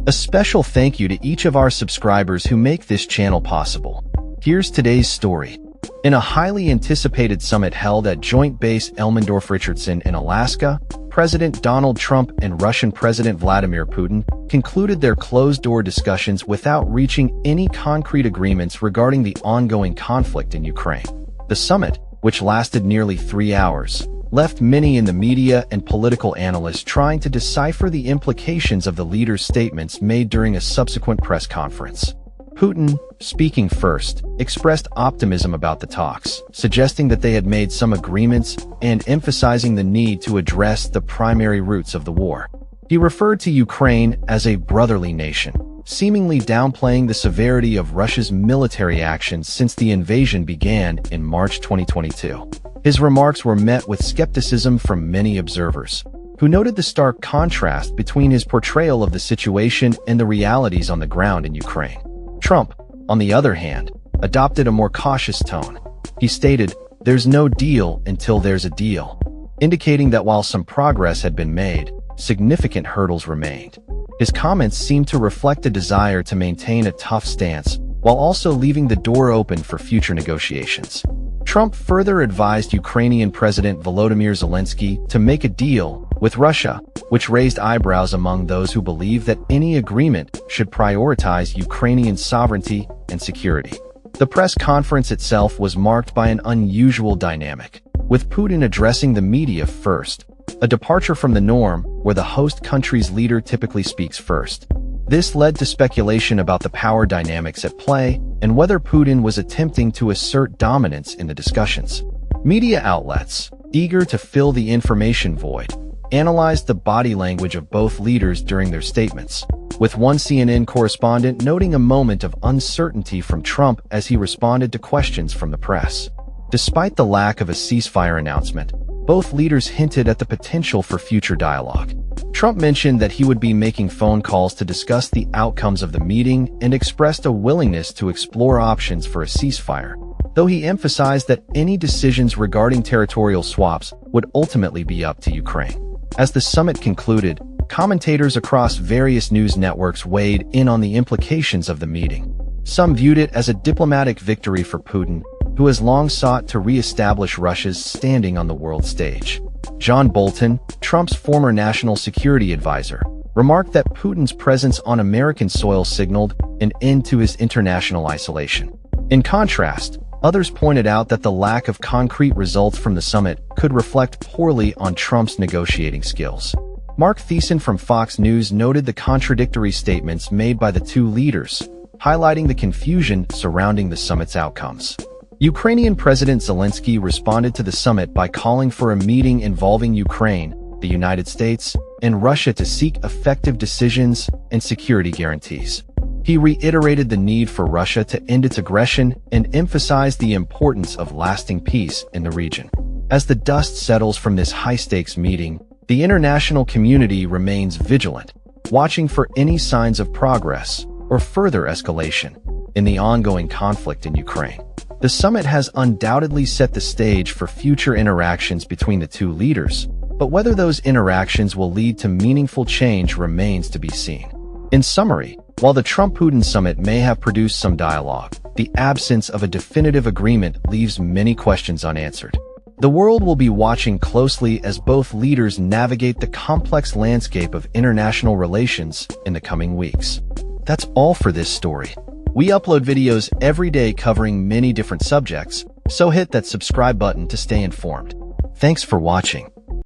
A special thank you to each of our subscribers who make this channel possible. Here's today's story. In a highly anticipated summit held at Joint Base Elmendorf-Richardson in Alaska, President Donald Trump and Russian President Vladimir Putin concluded their closed-door discussions without reaching any concrete agreements regarding the ongoing conflict in Ukraine. The summit, which lasted nearly 3 hours, left many in the media and political analysts trying to decipher the implications of the leaders' statements made during a subsequent press conference. Putin, speaking first, expressed optimism about the talks, suggesting that they had made some agreements and emphasizing the need to address the primary roots of the war. He referred to Ukraine as a brotherly nation, seemingly downplaying the severity of Russia's military actions since the invasion began in March 2022. His remarks were met with skepticism from many observers, who noted the stark contrast between his portrayal of the situation and the realities on the ground in Ukraine. Trump, on the other hand, adopted a more cautious tone. He stated, "There's no deal until there's a deal," indicating that while some progress had been made, significant hurdles remained. His comments seemed to reflect a desire to maintain a tough stance, while also leaving the door open for future negotiations. Trump further advised Ukrainian President Volodymyr Zelensky to make a deal with Russia, which raised eyebrows among those who believe that any agreement should prioritize Ukrainian sovereignty and security. The press conference itself was marked by an unusual dynamic, with Putin addressing the media first, a departure from the norm where the host country's leader typically speaks first. This led to speculation about the power dynamics at play and whether Putin was attempting to assert dominance in the discussions. Media outlets, eager to fill the information void, analyzed the body language of both leaders during their statements, with one CNN correspondent noting a moment of uncertainty from Trump as he responded to questions from the press. Despite the lack of a ceasefire announcement, both leaders hinted at the potential for future dialogue. Trump mentioned that he would be making phone calls to discuss the outcomes of the meeting and expressed a willingness to explore options for a ceasefire, though he emphasized that any decisions regarding territorial swaps would ultimately be up to Ukraine. As the summit concluded, commentators across various news networks weighed in on the implications of the meeting. Some viewed it as a diplomatic victory for Putin, who has long sought to re-establish Russia's standing on the world stage. John Bolton, Trump's former national security advisor, remarked that Putin's presence on American soil signaled an end to his international isolation. In contrast, others pointed out that the lack of concrete results from the summit could reflect poorly on Trump's negotiating skills. Mark Thiessen from Fox News noted the contradictory statements made by the two leaders, highlighting the confusion surrounding the summit's outcomes. Ukrainian President Zelensky responded to the summit by calling for a meeting involving Ukraine, the United States, and Russia to seek effective decisions and security guarantees. He reiterated the need for Russia to end its aggression and emphasized the importance of lasting peace in the region. As the dust settles from this high-stakes meeting, the international community remains vigilant, watching for any signs of progress or further escalation in the ongoing conflict in Ukraine. The summit has undoubtedly set the stage for future interactions between the two leaders, but whether those interactions will lead to meaningful change remains to be seen. In summary, while the Trump-Putin summit may have produced some dialogue, the absence of a definitive agreement leaves many questions unanswered. The world will be watching closely as both leaders navigate the complex landscape of international relations in the coming weeks. That's all for this story. We upload videos every day covering many different subjects, so hit that subscribe button to stay informed. Thanks for watching.